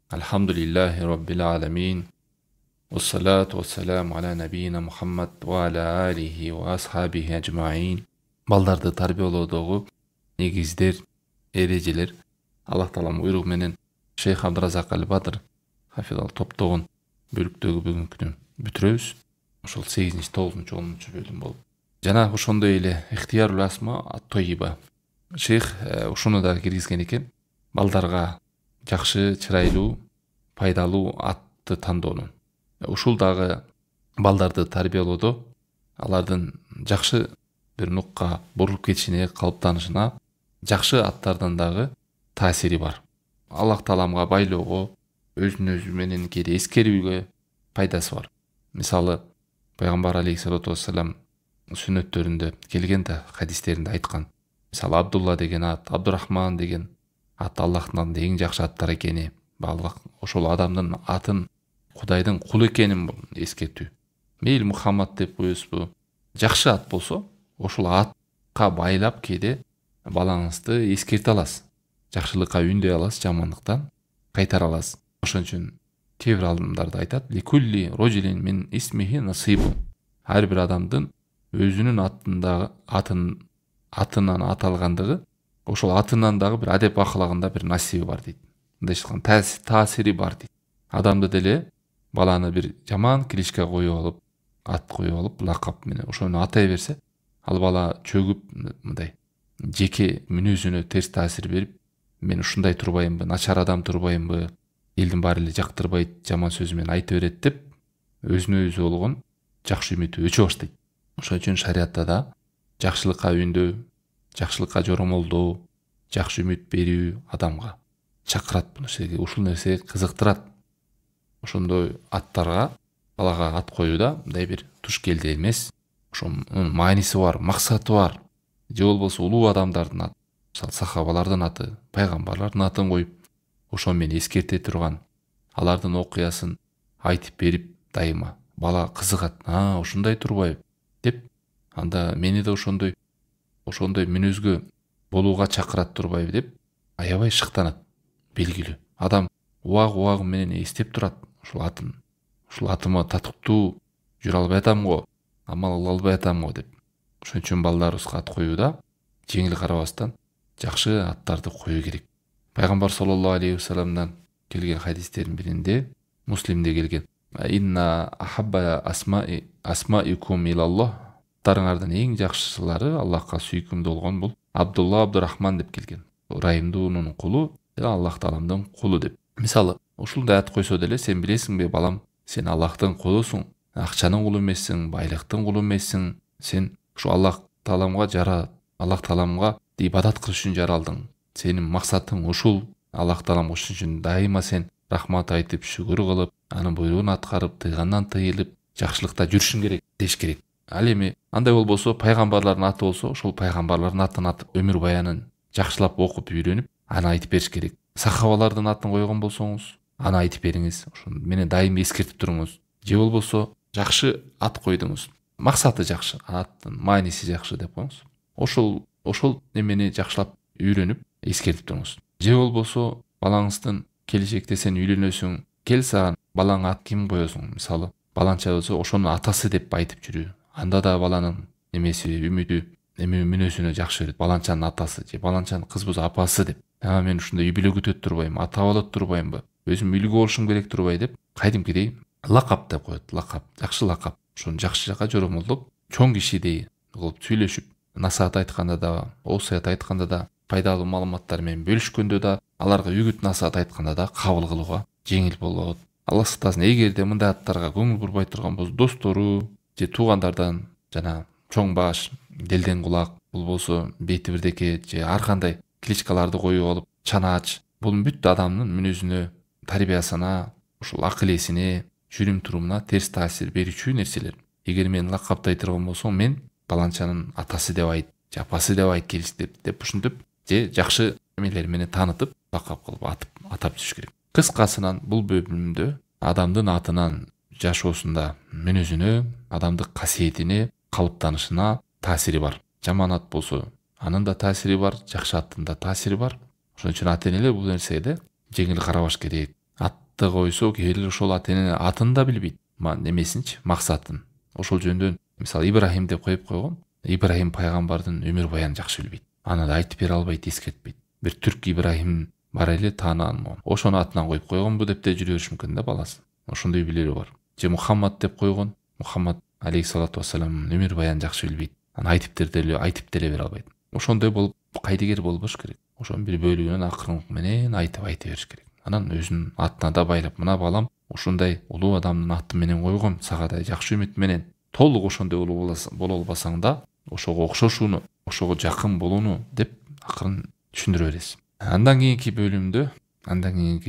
Alhamdulillahi Rabbil alamin. Wassalatu wassalamu ala nabiyina Muhammad wa ala alihi wa ashabihi ajma'in. Baldardı tarbiyaloodogu negizler, erежелер Allah Taala'nın buyruğu menen Şeyh Abdurazak Al-Badr hafizal toптогон bölüктөгү бүгүnkүнү бүтүрөбүz. Ошол 8-9 10 bölüm болуп. Жана ошондой эле ихтиярул асма ат-тойиба. Şeyh ушуну да киргизген экен. Балдарга жакшы, чырайлуу, пайдалуу атты тандоонун. Ушул дагы балдарды тарбиялоодо алардын жакшы бир нукка бурулуп кетишине, калыптанышына жакшы аттардан дагы таасири бар. Аллах Тааламга байлоого, өзүн өзү менен кээде эскерүүгө пайдасы бар. Мисалы, Пайгамбар алейхиссалату вассалам сүннөттөрүндө келген да хадистеринде айткан. Мисалы, Абдулла деген ат, Абдурахман деген ат Аллахтын эң жакшы аттар экени, баалык ошол адамдын атын Кудайдын кулу экенин эскертүү. Мейли Мухаммад деп коесузбу, жакшы ат болсо, ошол атка байлап кээде балаңызды эскерте аласыз. Жакшылыкка үндөй аласыз, жамандыктан кайтара аласыз. Ошон үчүн кээ бир алымдар да айтат: "Ликулли рожилин мин исмихи насибу." Ар бир адамдын өзүнүн атынан аталгандыгы, ошол атынан дагы бир адеп ахлагында бир насиби бар дейт. Мындай айткан таасири бар дейт. Адамды деле баланы бир жаман кличка коюп алып, ат коюп алып, лакап менен ошону атай берсе, ал бала чөгүп мындай жеке мүнөзүнө терс таасир берип, мен ушундай турбаймынбы, начар адам турбаймынбы, элдин баары эле жактырбайт, жаман сөз менен айта берет деп, өзүнө өзү болгон жакшы үмүтү өчө баштайт. Ошон үчүн шариатта да жакшылыкка үндөө, жакшылыкка жоромолдоо, жакшы үмүт берүү адамга чакырат, бул нерсеге, ушул нерсе кызыктырат. Ошондой аттарга, балага ат коюуда мындай бир туш келди эмес. Ошонун мааниси бар, максаты бар. Же болбосо улуу адамдардын аты, мисалы сахабалардын аты, пайгамбарлардын атын коюп, ошо менен эскерте турган, алардын окуясын айтып берип дайыма бала кызыгат. Ушундай турбайбы деп, анда мени да ошондой мүнөзгө болууга чакырат турбайбы деп аябай шыктанат. Белгилүү. Адам убагы менен эстеп турат ушул атын. Ушул атыма татыктуу жүрө албай атам го, амал кыла албай атам го деп. Ошон үчүн балдарыбызга ат коюуда жеңил карабастан жакшы аттарды коюу керек. Пайгамбар саллаллаху алейхи вассаламдан келген хадистердин биринде, Муслимде келген: "Инна ахабба асмаикум илаллах." Аттарыңардын эң жакшылары Аллахка сүйкүмдүү болгон бул Абдулла, Абдурахман деп келген. Райымдуунун кулу, Аллах Тааламдын кулу деп. Мисалы, ушундай ат койсо деле, сен билесиңби балам, сен Аллахтын кулусуң, акчанын кулу эмессиң, байлыктын кулу эмессиң. Сен ушу Аллах Тааламга ибадат кылыш үчүн жаралдың. Сенин максатың ушул. Аллах Таалам ошон үчүн дайыма сен рахмат айтып, шүгүр кылып, анын буйругун аткарып, тыйгандан тыйылып, жакшылыкта жүрүшүң керек, деш керек. Ал эми андай болбосо, пайгамбарлардын аты болсо, ошол пайгамбарлардын атын атып, өмүр баянын жакшылап окуп үйрөнүп, аны айтып бериш керек. Сахабалардын атын койгон болсоңуз, аны айтып бериңиз. Ошону менен дайым эскертип туруңуз. Же болбосо, жакшы ат койдуңуз. Максаты жакшы, аттын мааниси жакшы деп коюңуз. Ошол немени жакшылап үйрөнүп, эскертип туруңуз. Же болбосо, балаңыздын келечекте сен үйлөнөсүң, кел саган балаңа ат ким коесуң? Мисалы, баланча болсо, ошонун атасы деп айтып жүрүү. Анда да баланын немеси, үмүтү, мүнөзүнө жакшы берет. Баланчанын атасы же баланчанын кыз болсо апасы деп. Мен ушундай үй бүлө күтөт турбаймынбы, ата болот турбаймынбы, өзүм үлгү болушум керек турбай деп, кайдимкидей лакап деп коет. Лакап, жакшы лакап. Ошону жакшы жака жоромолдоп, чоң кишидей кылып сүйлөшүп, насаат айтканда да, осуят айтканда да, пайдалуу маалыматтар менен бөлүшкөндө да, аларга үгүт насаат айтканда да кабыл кылууга жеңил болот. Аллах сактасын, эгерде мындай аттарга көңүл бурбай турган болсо, достору же туугандардан, жана чоң баш, делден кулак, болбосо бети бирдеке же ар кандай кличкаларды коюп алып, чанаач, бул бүт адамдын мүнөзүнө, тарбиясына, ушул акыл эсине, жүрүм турумуна терс таасир берүүчү нерселер. Эгер мен лакаптай турган болсом, мен баланчанын атасы деп айт, же апасы деп айт келиштип деп ушинтип, же жакшы эмелер менен таанытып, лакап кылып атап жүрүш керек. Кыскасынан бул бөлүмдө адамдын атынан жашоосунда, мүнөзүнө, адамдык касиетине, калыптанышына таасири бар. Жаман ат болсо, анын да таасири бар, жакшы аттын да таасири бар. Ошон үчүн ата-энелер бул нерсеге жеңил карабаш керек. атты койсо кээ бирлер ошол ата эненин атын да билбейт, немесинчи, максатын. Ошол жөндөн мисалы Ибрахим деп коюп койгон. Ибрахим пайгамбардын өмүр баянын жакшы билбейт. Аны да айтып бере албайт, эскертпейт. Бир түрк Ибрахим бар эле, таанан ошонун атынан коюп койгонбу деп де жүрө бериши мүмкүн да баласы. Ошондой билери бар. Же Мухаммад деп койгон. Мухаммад алейхиссалату вассалам өмүр баянын жакшы билбейт. Аны айтып деле бере албайт. Ошондой болуп кайдыгер болбош керек. Ошонун бир бөлүгүнөн акырын менен айтып бериш керек. Анан өзүнүн атына да байлап, мына балам ушундай улуу адамдын аты менен койгом, сага да жакшы үмүт менен толук ошондой улуу боло албасаң да, ошого окшошууну, ошого жакын болууну деп акырын түшүндүрө бересиз. Андан кийинки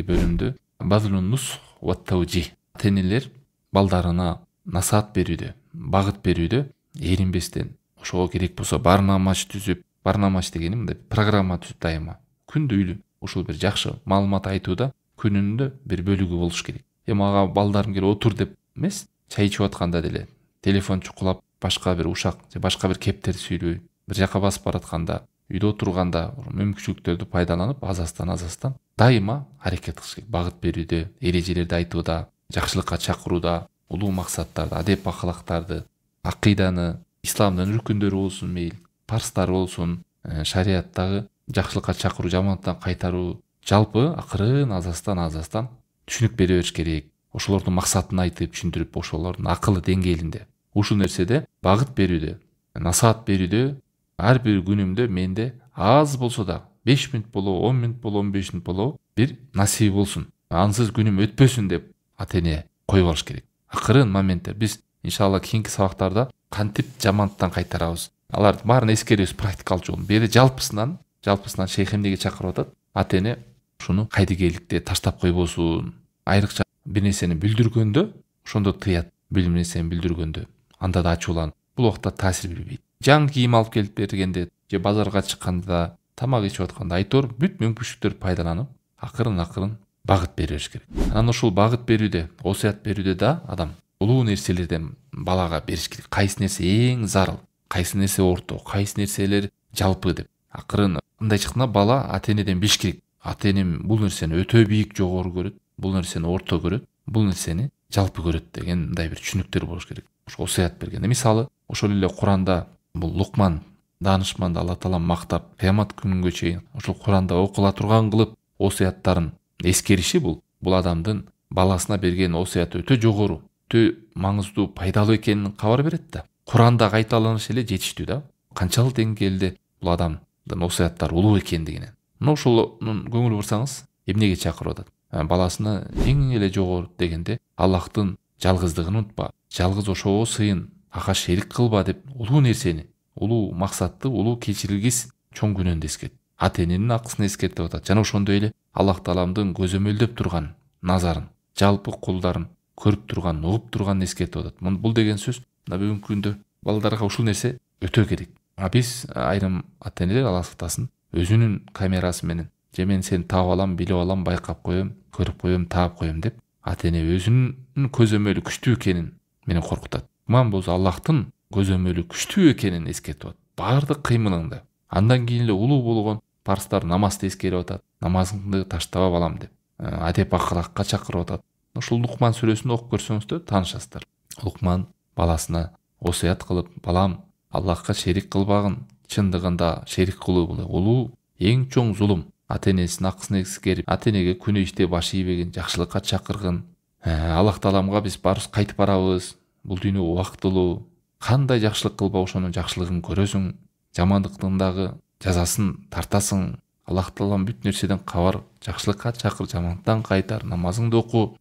бөлүмдө базлун нус ва таужи. Ата-энелер балдарына насаат берүүдө, багыт берүүдө эринбестен, ошого керек болсо барнамач түзүп, барнамач дегени мындай программа түзүп дайыма күндүйлүк ушул бир жакшы маалымат айтууда күнүндө бир бөлүгү болуш керек. Мага балдарым келип отур деп эмес, чай ичип атканда деле телефон чукулап, башка бир ушак же башка бир кептер сүйлөй, бир жака басып баратканда, үйдө отурганда мүмкүнчүлүктөрдү пайдаланып азастан дайыма аракет кылыш керек. Багыт берүүдө, эрежелерди айтууда, жакшылыкка чакырууда, улуу максаттарды, адеп акылактарды, акыйданы, исламдын рүкүндөрү болсун мейли, парстар болсун, шариаттагы жакшылыкка чакыруу, жамандыктан кайтаруу, жалпы акырын азастан түшүнүк бере бериш керек. Ошолордун максатын айтып, түшүндүрүп, ошолордун акылы деңгээлинде. Ушул нерседе багыт берүүдө, насаат берүүдө ар бир күнүмдө менде аз болсо да 5 мүнөт болобу, 10 мүнөт болобу, 15 мүнөт болобу бир насиби болсун. Ансыз күнүм өтпөсүн деп ата-эне коюп алыш керек. Акырын моменттер. Биз иншалла кийинки сабактарда кантип жамандыктан кайтарабыз, аларды баарын эскеребиз практикалык жолун. Бери жалпысынан шейх эмнеге чакырып атат? Ата-эне ушуну кайдыгейликте таштап койбосун. Айрыкча бир нерсени билдиргөндө, ошондо тыят. Бир нерсени билдиргөндө, анда да ачууланып, бул убакта таасир бербейт. Жаңы кийим алып келип бергенде же базарга чыкканда, тамак ичип атканда айтор бүт мүмкүнчүлүктөрдү пайдаланып, акырын багыт бере бериш керек. Анан ушул багыт берүүдө, осуят берүүдө да адам улуу нерселерден балага бериш керек. Кайсы нерсе эң зарыл, кайсы нерсе орто, кайсы нерселер жалпы деп. Акырын мындай чыкканда бала ата-энеден билиш керек. Ата-энем бул нерсени өтө бийик, жогору көрөт, бул нерсени орто көрөт, бул нерсени жалпы көрөт деген мындай бир түшүнүктөр болуш керек. Ошо осуят бергенде, мисалы, ошол эле Куранда бул Лукман даанышманды Алла Таала мактап, кыямат күнүнгө чейин ошол Куранда окула турган кылып осуяттарын эскериши бул адамдын баласына берген осуяты өтө жогору, өтө маңыздуу, пайдалуу экенин кабар берет да. Куранда кайталанышы эле жетиштүү да. Канчалык деңгээлде бул адамдын осуяттары улуу экендигинен. Мына ошонун көңүл бурсаңыз, эмнеге чакырып атат? Баласына эң эле жогору дегенде Аллахтын жалгыздыгын унутпа, жалгыз ошого сыйын, ага шерик кылба деп улуу нерсени, улуу максатты, улуу кечирилгис чоң күнөндү эскерт. Ата-эненин акысын эскертип атат. Жана ошондой эле Аллах Тааламдын көзөмөлдөп турган назарын, жалпы кулдарын көрүп турган, угуп турганын эскертип атат. Бул деген сөз мына бүгүнкү күндө балдарга ушул нерсе өтө керек. Биз айрым ата-энелер, Алла сактасын, өзүнүн камерасы менен же мен сени таап алам, билип алам, байкап коем, көрүп коем, таап коем деп ата-эне өзүнүн көзөмөлү күчтүү экенин менен коркутат. Ман болсо Аллахтын көзөмөлү күчтүү экенин эскертип атат. Бардык кыймылыңда. Андан кийин эле улуу болгон парстар, намазды эскерип атат. Намазыңды таштаба балам деп. Адеп акылакка чакырып атат. Ушул Лукман сүрөсүн окуп көрсөңүздөр таанышасыздар. Лукман баласына осуят кылып, балам, Аллахка шерик кылбагын, чындыгында шерик кылуу бул улуу эң чоң зулум. Ата-энесинин акысын эскерип, ата-энеге күнөө иште баш ийбеген, жакшылыкка чакыргын. Аллах Тааламга биз баарыбыз кайтып барабыз. Бул дүйнө убактылуу. Кандай жакшылык кылба ошонун жакшылыгын көрөсүң, жамандыктын дагы жазасын тартасың. Аллах Таалам бүт нерседен кабар, жакшылыкка чакыр, жамандыктан кайтар, намазыңды оку.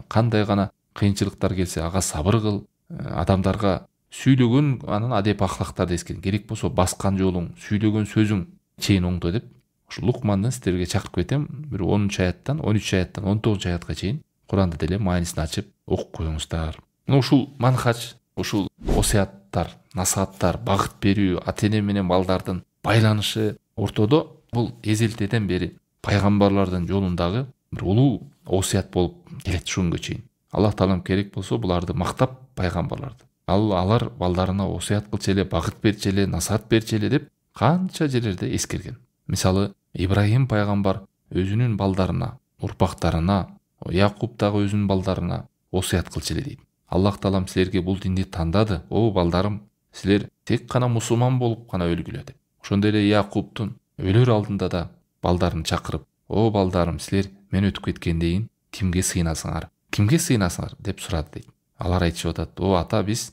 Кандай гана кыйынчылыктар келсе ага сабыр кыл. Адамдарга сүйлөгөн анын адеп акылактарды эскер. Керек болсо баскан жолуң, сүйлөгөн сөзүң чейин оңдо деп. Ушул Лукмандын сиздерге чакырып кетем. Бир 10 аяттан, 13 аяттан 19 аятка чейин Куранда деле маанисин ачып окуп коюңуздар. Ушул манхаж, ушул осуяттар, насааттар, багыт берүү, ата-эне менен балдардын байланышы ортодо бул эзелтеден бери пайгамбарлардын жолундагы бир улуу осуят болуп келет ушул күнгө чейин. Аллах Таалам керек болсо буларды мактап пайгамбарларды. Алар балдарына осуят кылчу эле, багыт берчү эле, насаат берчү эле деп канча жерлерде эскерген. Мисалы, Ибрахим пайгамбар өзүнүн балдарына, урпактарына Якуб дагы өзүнүн балдарына осуят кылчу эле дейт. Аллах таалам силерге бул динди тандады. О балдарым, силер тек гана мусулман болуп гана өлгүлө деп. Ошондой эле Якубтун өлөр алдында да балдарын чакырып, о балдарым, силер мен өтүп кеткенден кийин кимге сыйынасыңар? Кимге сыйынасыңар деп сурады дейт. Алар айтышып атат: "О ата, биз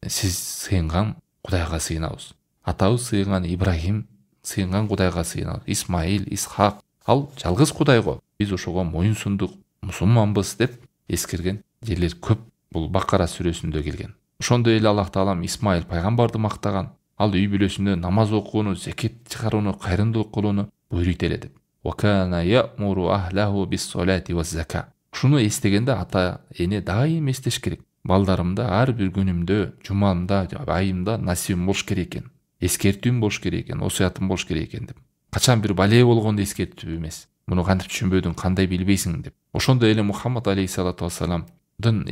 сиз сыйынган Кудайга сыйынабыз. Атабыз сыйынган Ибрахим сыйынган Кудайга сыйынабыз. Исмаил, Исхак, ал жалгыз Кудай го. Биз ошого моюн сундук, мусулманбыз" деп эскерген жерлер көп. Бул Бакара сүрөсүндө келген. Ошондой эле Аллах таалам Исмаил пайгамбарды мактаган. Ал үй бүлөсүндө намаз окууну, зекет чыгарууну, кайрымдуулук кылууну буйруйт эле деп. "Вакана я'муру ахлаху бис-салати ваз-зака". Шуну эстегенде ата эне дайым эстеш керек. Балдарымда ар бир күнүмдө, жумамда, айымда насибим болуш керек экен. Эскертүүм болуш керек экен, осуятым болуш керек экен деп. Качан бир бале болгондо эскертүү эмес. Муну кантип түшүнбөдүң, кандай билбейсиң деп. Ошондой эле Мухаммад алейхиссалату вассаламдын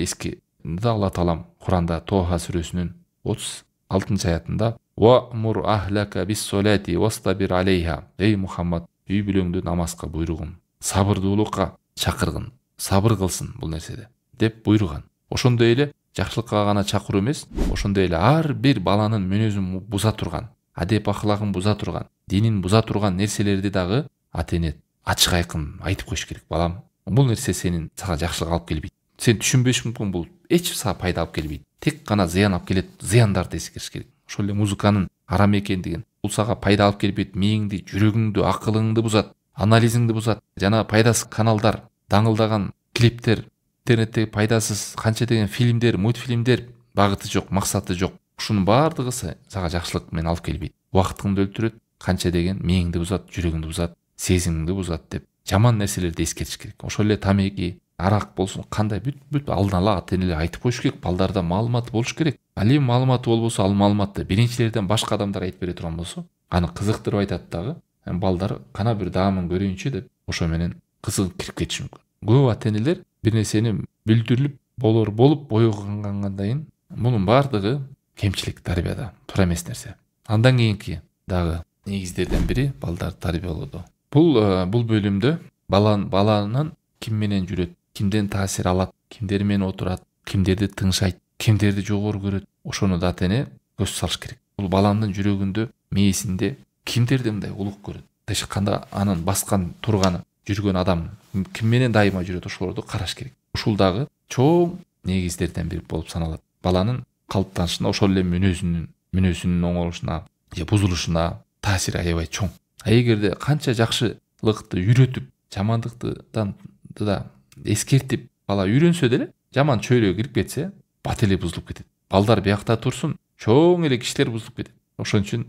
Алла таалам Куранда Тоха сүрөсүнүн 36-аятында "Ва мур ахлака бис-салати вастабир алейха". Эй Мухаммад, үй бүлөңдү намазга буйругун, сабырдуулукка чакыргын, сабыр кылсын бул нерседе деп буйруган. Ошондой эле жакшылыкка гана чакыруу эмес, ошондой эле ар бир баланын мүнөзүн буза турган, адеп ахлагын буза турган, динин буза турган нерселерди дагы ата эне ачык айкын айтып коюш керек. Балам, бул нерсе сага жакшылык алып келбейт. Сен түшүнбөшүң мүмкүн, бул эч сага пайда алып келбейт. Тек гана зыян алып келет, зыяндарды эскериш керек. Ошол эле музыканын арам экендигин, бул сага пайда алып келбейт, мээңди, жүрөгүңдү, акылыңды бузат, анализиңди бузат. Жана пайдасыз каналдар, даңылдаган клиптер, интернеттеги пайдасыз канча деген фильмдер, мультфильмдер, багыты жок, максаты жок. Ушунун баардыгы сага жакшылык менен алып келбейт. Убактыңды өлтүрөт, канча деген мээңди бузат, жүрөгүңдү бузат, сезимиңди бузат деп жаман нерселерди эскертиш керек. Ошол эле тамеки, арак болсун, кандай бүт алдын ала ата энелер айтып коюш керек. Балдарда маалымат болуш керек. Ал эми маалыматы болбосо, ал маалыматты биринчилерден башка адамдар айтып бере турган болсо, аны кызыктырып айтат дагы. Балдар кана бир даамын көрөйүнчү деп ошо менен кызыгып кирип кетиши мүмкүн. Көп ата энелер бир нерсени бүлдүрүлүп болуп бойгангандан кийин мунун баардыгы кемчилик тарбияда, туура эмес нерсе. Андан кийинки дагы негиздерден бири балдарды тарбиялоодо. Бул бөлүмдө баланын ким менен жүрөт, кимден таасир алат, кимдер менен отурат, кимдерди тыңшайт, кимдерди жогору көрөт, ошону да ата эне көз салыш керек. Бул баланын жүрөгүндө, мээсинде кимдерди мындай улук көрөт, тышканда анын баскан турганы, жүргөн адам ким менен дайыма жүрөт, ошолорду караш керек. Ушул дагы чоң негиздерден бири болуп саналат. Баланын калыптанышына, ошол эле мүнөзүнүн оңолушуна же бузулушуна таасири аябай чоң. Эгерде канча жакшылыкты үйрөтүп, жамандыктан да эскертип бала үйрөнсө деле, жаман чөйрөгө кирип кетсе, бат эле бузулуп кетет. Балдар биякта турсун, чоң эле кишилер бузулуп кетет. Ошон үчүн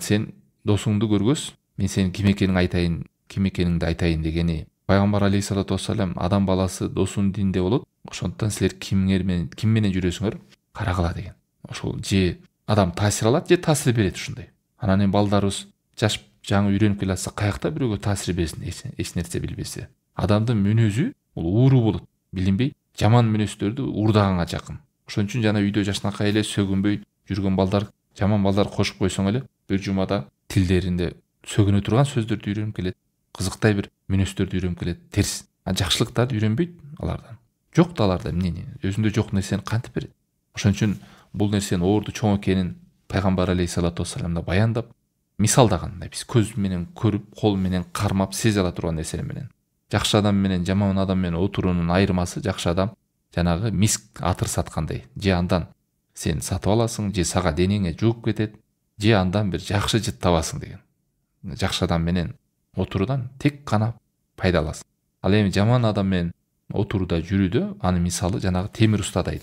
сен досуңду көргөс, мен сенин ким экениңди айтайын дегени. Пайгамбар алейхиссалату вассалам адам баласы досунун динде болот. Ошондуктан силер ким менен жүрөсүңөр карагыла деген. Ошол же адам таасир алат, же таасир берет ушундай. Анан эми балдарыбыз жаш жаңы үйрөнүп келатса, каякта бирөөгө таасир берсин, эч нерсе билбесе. Адамдын мүнөзү бул ууру болот. Билинбей, жаман мүнөздөрдү уурдаганга жакын. Ошон үчүн жана үйдө жашынакай эле сөгүнбөй жүргөн балдар, жаман балдар кошуп койсоң эле, бир жумада тилдеринде сөгүнө турган сөздөрдү үйрөнүп келет. Кызыктай бир мүнөздөрдү үйрөнүп келет. Терс. Жакшылыктарды үйрөнбөйт алардан. Жок да аларда эмне? Өзүндө жок нерсени кантип берет? Ошон үчүн бул нерсенин оорду чоң экенин пайгамбар алейхиссалату вассалам да баяндап, мисалдаган. Биз көз менен көрүп, кол менен кармап, сезе ала турган нерселер менен. Жакшы адам менен жаман адам менен отуруунун айырмасы, жакшы адам жанагы миск атыр саткандай. Же андан сен сатып аласың, же сага денеңе жууп кетет, же андан бир жакшы жыт табасың деген. Жакшы адам менен отуруудан тек гана пайда аласың. Ал эми жаман адам менен отурууда, жүрүүдө анын мисалы жанагы темир устадай.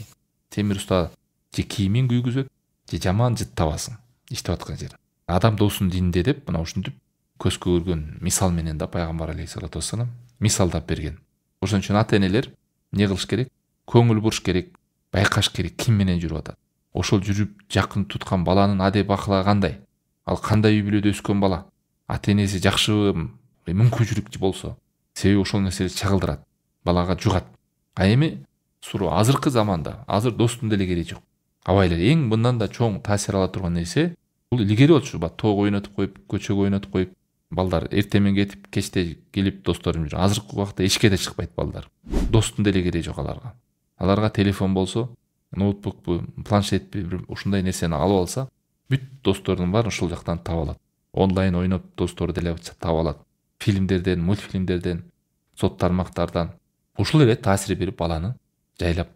Темир уста же кийимин күйгүзөт, же жаман жыт табасың иштеп аткан жер. Адам досунун динде деп мына ушинтип көзгө көргөн мисал менен да пайгамбар алейхиссалату вассалам мисалдап берген. Ошон үчүн ата энелер эмне кылыш керек? Көңүл буруш керек, байкаш керек ким менен жүрүп атат. Ошол жүрүп жакын туткан баланын адеп аклагы кандай? Ал кандай үй бүлөдө өскөн бала? Ата энеси жакшыбы, мүмкүнчүлүк болсо, себеби ошол нерселер чагылдырат, балага жугат. А эми азыркы заманда, азыр достун деле кереги жок. Абайлар эң мындан да чоң таасир ала турган нерсе, бул илгери болчу. Тоого ойнотуп коюп, көчөгө ойнотуп коюп, Балдар эртемен кетип, кечте келип достору менен. Азыркы убакта эшикке да чыкпайт балдар. Достун деле кереги жок аларга. Аларга телефон болсо, ноутбукпу, планшетпи, бир ушундай нерсени алып алса, бүт досторунун баарын ушул жактан таба алат. Онлайн ойноп достору деле таба алат. Фильмдерден, мультфильмдерден, сот тармактардан. Ушул эле таасир берип баланы жайлап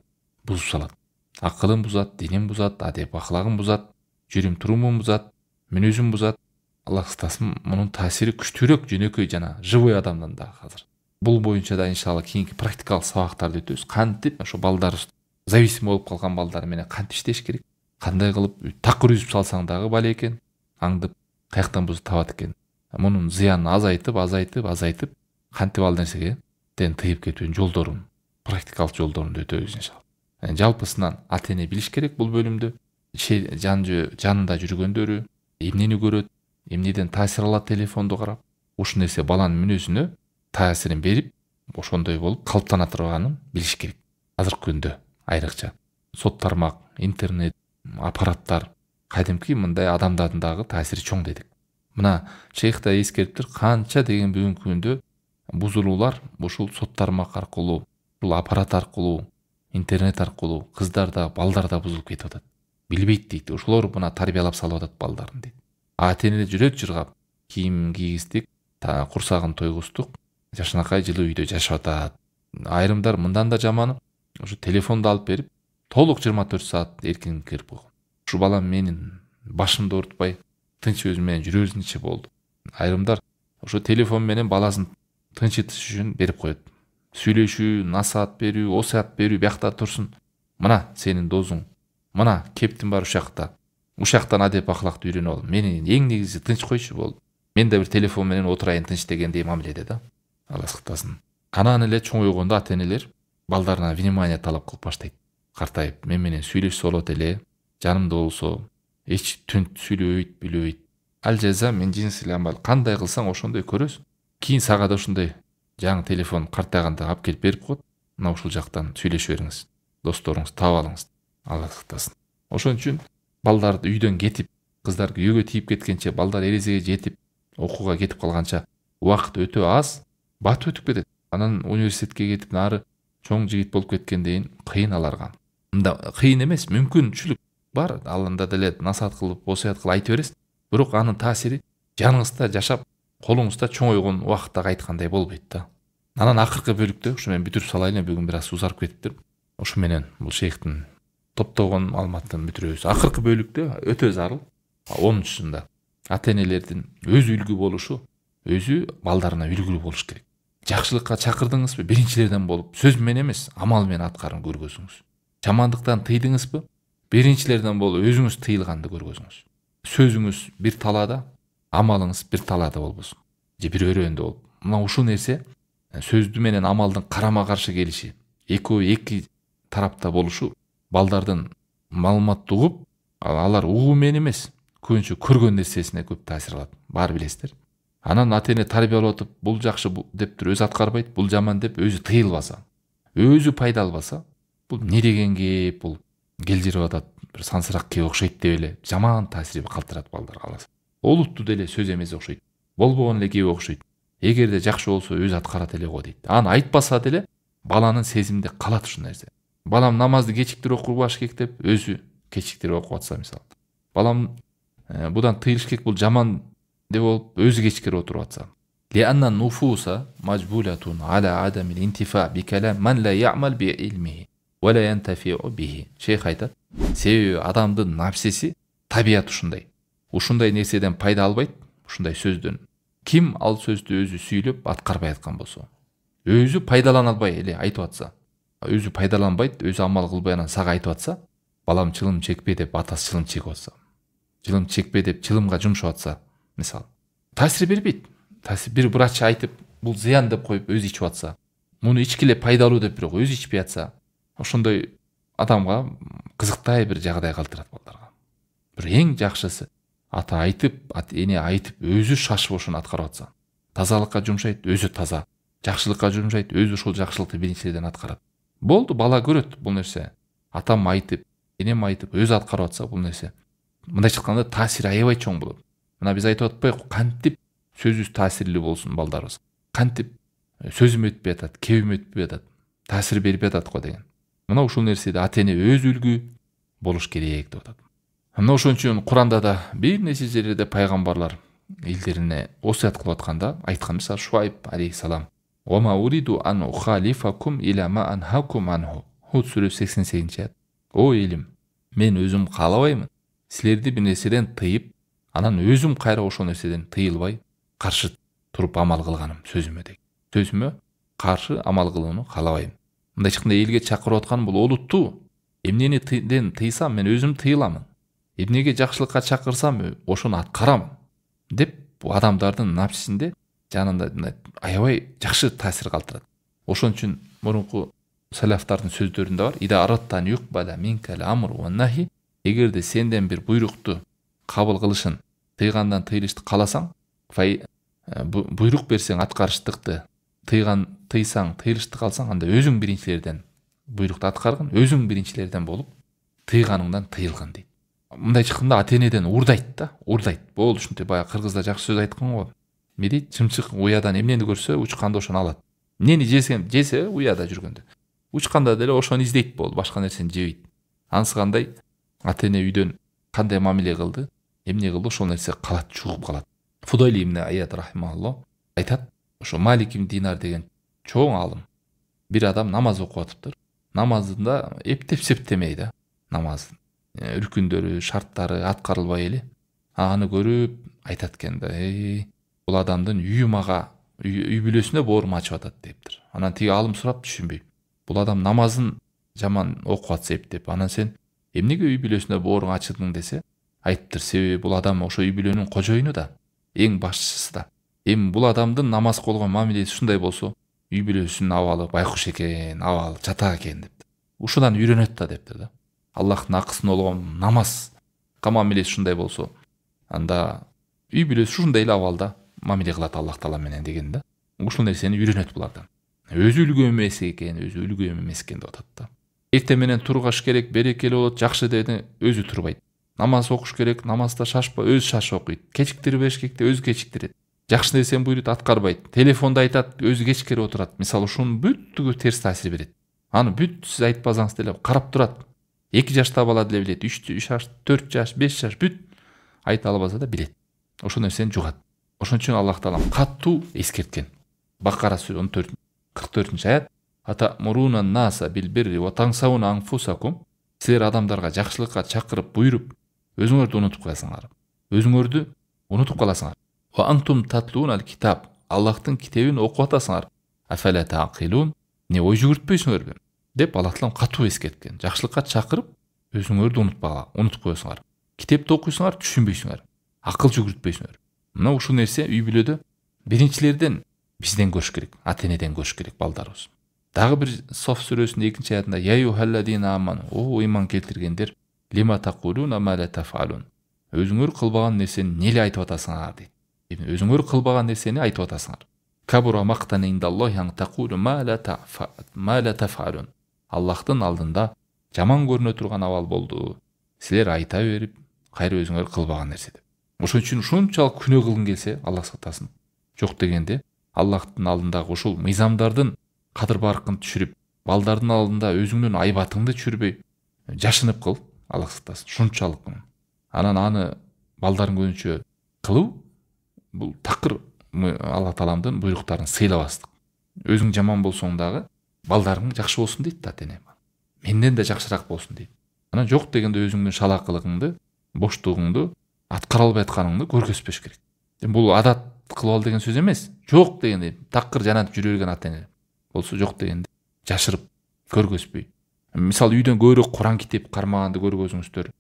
бузуп салат. Акылын бузат, динин бузат, адеп аклагын бузат, жүрүм турумун бузат, мүнөзүн бузат. Аллах сактасын, мунун таасири күчтүүрөөк жөнөкөй жана живой адамдан да азыр. Бул боюнча да иншалла кийинки практикалык сабактарды өтөбүз. Кантип ошо балдар зависим болуп калган балдар менен кантип иштеш керек? Кандай кылып такыр үзүп салсаң дагы бала экен, аңдып каяктан бузуп табат экен. Мунун зыянын азайтып, кантип ал нерсеге тыйып кетүүнүн жолдорун, практикалык жолдорун өтөбүз иншалла. Жалпысынан ата-эне билиш керек бул бөлүмдө. Жанында жүргөндөрү эмнени көрөт, эмнеден таасир алат телефонду карап, ушул нерсе баланын мүнөзүнө таасирин берип, ошондой болуп калыптана турганын билиш керек. Азыркы күндө айрыкча сот тармак, интернет, аппараттар кадимки мындай адамдардын дагы таасири чоң дедик. Мына шейх да эскертиптир, канча деген бүгүнкү күндө бузулуулар ушул сот тармак аркылуу, ушул аппарат аркылуу, интернет аркылуу кыздарда, балдарда бузулуп кетип атат. Билбейт дейт. Ошолор мына тарбиялап салып атат балдарын дейт. Ата-эне жүрөт жыргап, кийим кийгиздик, курсагын тойгуздук, жашынакай жылуу үйдө жашап атат. Айрымдар мындан да жаманы, ушу телефонду алып берип, толук 24 саат эркин кирип койгон. Ушу балам менин башымды оорутпай, тынч өзүм менен жүрө берсинчи болду. Айрымдар ушу телефон менен баласын тынчытыш үчүн берип коет. Сүйлөшүү, насаат берүү, осаат берүү биякта турсун. Мына сенин дозуң. Мына кептин бар ушакта. Ушактан адеп акылакты үйрөнүп ал. Мени эң негизи тынч койчу болду. Мен да бир телефон менен отурайын тынч дегендей мамиледе да. Алла сактасын. Анан эле чоңойгондо ата-энелер балдарына внимание талап кылып баштайт. Картайып, мен менен сүйлөшсө болот эле, жанымда болсо, эч түнт сүйлөбөйт, билбейт. Ал жаза мен жинсилам, кандай кылсаң ошондой көрөсүң. Кийин сага да ушундай жаңы телефон картайганда алып келип берип коет. Мына ушул жактан сүйлөшө бериңиз. Досторуңузду таап алыңыз. Алла сактасын. Ошон үчүн балдарды үйдөн кетип, кыздар күйөөгө тийип кеткенче, балдар эрезеге жетип, окууга кетип калганча убакыт өтө аз, бат өтүп кетет. Анан университетке кетип, нары чоң жигит болуп кеткенден кыйын аларга. Мында кыйын эмес, мүмкүнчүлүк бар. Алында деле насаат кылып, осаят кылып айтып бересиз. Бирок анын таасири жаныңызда жашап, колуңузда чоңойгон убакытта айткандай болбойт да. Анан акыркы бөлүктө ушу мен бүтүрүп салайын, бүгүн бир аз узарып кетиптир. Ушу менен бул шейхтин топтогон маалыматтарын бүтүрөбүз. Акыркы бөлүктө өтө зарыл 10-чында ата-энелердин өз үлгү болушу, өзү балдарына үлгүлүү болуш керек. Жакшылыкка чакырдыңызбы, биринчилерден болуп, сөз менен эмес, амал менен аткарын көргөзүңүз. Жамандыктан тыйдыңызбы, биринчилерден болуп өзүңүз тыйылганды көргөзүңүз. Сөзүңүз бир талаада, амалыңыз бир талаада болбосун. Же бир өрөөндө болуп. Мына ушул нерсе сөздү менен амалдын карама каршы келиши, экөө эки тарапта болушу балдардын маалыматты угуп, алар угуу менен эмес, көбүнчө көргөн нерсесине көп таасир алат. Баары билесиздер. Анан ата-эне тарбиялап атып, бул жакшы деп туруп өзү аткарбайт, бул жаман деп өзү тыйылбаса, өзү пайда албаса, бул не деген кеп, бул келжирип атат, бир сансырак кеп окшойт деп эле жаман таасир калтырат балдарга. Аласы. Олуттуу деле сөз эмес окшойт. Болбогон эле кеп окшойт. Эгерде жакшы болсо өзү аткарат эле го дейт. Аны айтпаса деле баланын сезиминде калат ушул нерсе. Балам намазды кечиктирип окубаш керек деп өзү кечиктирип окуп атса мисалы. Балам будан тыйылыш керек, бул жаман деп болуп өзү кечиктирип отуруп атса. Лианна нуфуса мажбулатун ала адамил интифа би калам ман ла яъмал би илмихи ва ла янтафиу бихи. Шейх айтат, себеби адамдын напсеси табият ушундай. Ушундай нерседен пайда албайт, ушундай сөздөн. Ким ал сөздү өзү сүйлөп аткарбай аткан болсо, өзү пайдалана албай эле айтып атса, өзү пайдаланбайт, өзү амал кылбай анан сага айтып атса, балам чылым чекпе деп атасы чылым чегип атса, чылым чекпе деп чылымга жумшап атса, мисалы, таасир бербейт. Таасир бир врач айтып, бул зыян деп коюп өзү ичип атса, муну ичкиле пайдалуу деп бирок өзү ичпей атса, ошондой адамга кызыктай бир жагдай калтырат балдарга. Бир эң жакшысы ата айтып, эне айтып, өзү шашып ошону аткарып атса, тазалыкка жумшайт, өзү таза, жакшылыкка жумшайт, өзү ошол жакшылыкты биринчиден аткарат. Болду, бала көрөт бул нерсе. Атам айтып, энем айтып, өзү аткарып атса бул нерсе. Мындайча айтканда таасири аябай чоң болот. Мына биз айтып атпайбы, кантип сөзүбүз таасирлүү болсун балдарыбыз. Кантип сөзүм өтпөй атат, кебим өтпөй атат, таасир бербей атат го деген. Мына ушул нерседе ата эне өз үлгү болуш керек деп атат. Мына ошон үчүн Куранда да бир нече жерлерде пайгамбарлар элдерине осуят кылып атканда айткан, мисалы Шуайб алейхиссалам: "Ва уриду ан ухалифакум иля ма анхакум анху." Худ сүрөсү 88-аят. О элим, мен өзүм каалабаймын силерди бир нерседен тыйып, анан өзүм кайра ошол нерседен тыйылбай каршы туруп амал кылганым сөзүмө деген. Сөзүмө каршы амал кылууну каалабайм. Мындай чыкканда элге чакырып аткан бул олуттуу. Эмнеден тыйсам мен өзүм тыйыламын. Эмнеге жакшылыкка чакырсам ошону аткарамын деп адамдардын напсисинде жанында аябай жакшы таасир калтырат. Ошон үчүн мурунку салафтардын сөздөрүндө бар: "Ида араттан юкбала минкал амр ва нахи", эгерде сенден бир буйрукту кабыл кылышын, тыйгандан тыйылышты кааласаң, буйрук берсең аткарыштыкты, тыйсаң тыйылышты калсаң, анда өзүң биринчилерден буйрукту аткаргын, өзүң биринчилерден болуп тыйганыңдан тыйылгын дейт. Мындай чыкканда ата энеден урдайт да, урдайт. Болду ушинтип баягы кыргызда жакшы сөз айткан го. Эме дейт, чымчык уядан эмнени көрсө, учканда ошону алат. Эмнени жесе уяда жүргөндө, учканда деле ошону издейт болду, башка нерсени жебейт. Анысы ата эне үйдөн кандай мамиле кылды, эмне кылды, ошол нерсе калат, чугуп калат. Фудайли ибн Ияд рахимахуллах айтат, ошо Малик ибн Динар деген чоң алым бир адам намаз окуп атыптыр. Намазында эптеп-септемей да, намаздын үркүндөрү, шарттары аткарылбай эле. Аны көрүп айтат экен да: бул адамдын үйү мага, үй бүлөсүнө боорум ачып атат дептир. Анан тиги алым сурап түшүнбөй. Бул адам намазын жаман окуп атса эптеп, анан сен эмнеге үй бүлөсүнө бооруң ачыдың десе, айтыптыр: себеби бул адам ошо үй бүлөнүн кожоюну да, эң башчысы да. Эми бул адамдын намазга болгон мамилеси ушундай болсо, үй бүлөсүнүн абалы байкуш экен, абалы чатак экен деп. Ушудан үйрөнөт да дептир да. Аллахтын акысын болгон намазга мамилеси ушундай болсо, анда үй бүлөсү ушундай эле абалда мамиле кылат Аллах Таала менен деген да. Ушул нерсени үйрөнөт булардан. Өзү үлгү эмес экен, өзү үлгү эмес экен деп атат да. Эртең менен тургаш керек, берекелүү болот, жакшы деди, өзү турбайт. Намаз окуш керек, намазда шашпа, өзү шашып окуйт. Кечиктирбеш керекте, өзү кечиктирет. Жакшы нерсени буйрут, аткарбайт. Телефонду айтат, өзү кечикирип отурат. Мисалы ушунун бүттүгү терс таасир берет. Аны бүт сиз айтпасаңыз деле карап турат. 2 жаштагы бала деле билет, 3 жаш, 4 жаш, 5 жаш бүт айта албаса да билет. Ошол нерсени жугат. Ошон үчүн Аллах Таала каттуу эскерткен. Бакара 44-аят: "Атамуруна наса бил бирри ва тансауна анфусакум", силер адамдарга жакшылыкка чакырып, буйруп, өзүңөрдү унутуп каласыңар. Өзүңөрдү унутуп каласыңар. "Ва антум татлунал китаб", Аллахтын китебин окуп атасыңар. "Афала тaqilun", не ой жүгүртпөйсүңөрбү деп Аллах Таала катуу эскерткен. Жакшылыкка чакырып, өзүңөрдү унутуп коесуңар. Китепти окуйсуңар, түшүнбөйсүңөр. Акыл жүгүртпөйсүңөр. Мына ушул нерсе үй бүлөдө биринчилерден бизден көрүш керек, ата энеден көрүш керек балдарыбыз. Дагы бир Соф сүрөсүнүн 2-аятында: "Я юхалладина аману", о ыйман келтиргендер, "лима тaquluna ма ла тафалун", өзүңөр кылбаган нерсени эмне айтып атасыңар дейт. Өзүңөр кылбаган нерсени айтып атасыңар. "Кабура мактан индаллахи ан тaqulu ма ла тафалун", Аллахтын алдында жаман көрүнө турган абал болду. Силер айта берип, кайра өзүңөр кылбаган нерсе деп. Ошон үчүн ушунчалык күнөө кылгың келсе, Аллах сактасын. Жок дегенде Аллахтын алдындагы ушул мыйзамдардын кадыр баркын түшүрүп, балдардын алдында өзүңдүн айбатыңды түшүрбөй, жашынып кыл, Аллах сактасын. Ушунчалык. Анан аны балдарын көзүнчө кылуу бул такыр Аллах Тааламдын буйруктарын сыйлабастык. Өзүң жаман болсоң дагы балдарың жакшы болсун дейт ата эне. Менден да жакшыраак болсун дейт. Анан жок дегенде өзүңдүн шалакылыгыңды, боштугуңду, аткара албай атканыңды көргөзбөш керек. Бул адат кылып ал деген сөз эмес. Жок дегенде такыр жанат жүрө берген ата эне болсо, жок дегенде жашырып көргөзбөй. Мисалы үйдөн көбүрөөк Куран китеп кармаганды көргөзүңүздөр.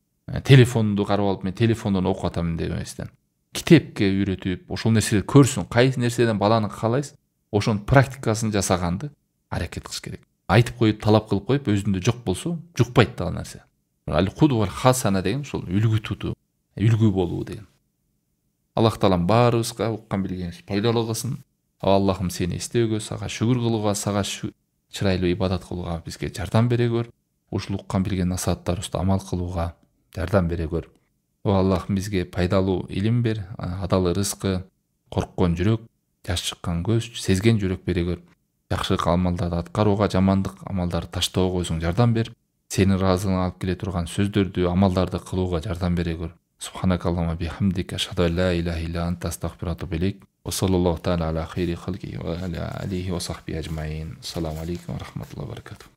Телефонду карап алып, мен телефондон окуп атам деп эместен, китепке үйрөтүп, ошол нерселерди көрсүн. Кайсы нерседен баланы каалайсыз, ошонун практикасын жасаганды аракет кылыш керек. Айтып коюп, талап кылып коюп, өзүндө жок болсо, жукпайт да ал нерсе. Ал-кудва хасана деген ушул үлгү тутуу, үлгү болуу деген. Аллах Таалам баарыбызга уккан билгенибиз пайдалуу кылсын. Аллахым сени эстөөгө, сага шүгүр кылууга, сага чырайлуу ибадат кылууга бизге жардам бере көр. Ушул уккан билген насааттарыбызды амал кылууга жардам бере көр. Аллахым бизге пайдалуу илим бер, адалы рызкы, корккон жүрөк, жаш чыккан көз, сезген жүрөк бере көр. Жакшылык амалдарды аткарууга, жамандык амалдарды таштоого өзүң жардам бер. Сенин ыраазылыгыңа алып келе турган сөздөрдү, амалдарды кылууга жардам бере көр. Субханакаллахумма бихамдика, ашхаду ан ла илаха илля анта, астагфирука ва атубу илейк. Ва саллаллаху таала аля хайри халқи ва аля алейхи ва сахби ажмаин. Ассаламу алейкум ва рахматуллахи ва баракатух.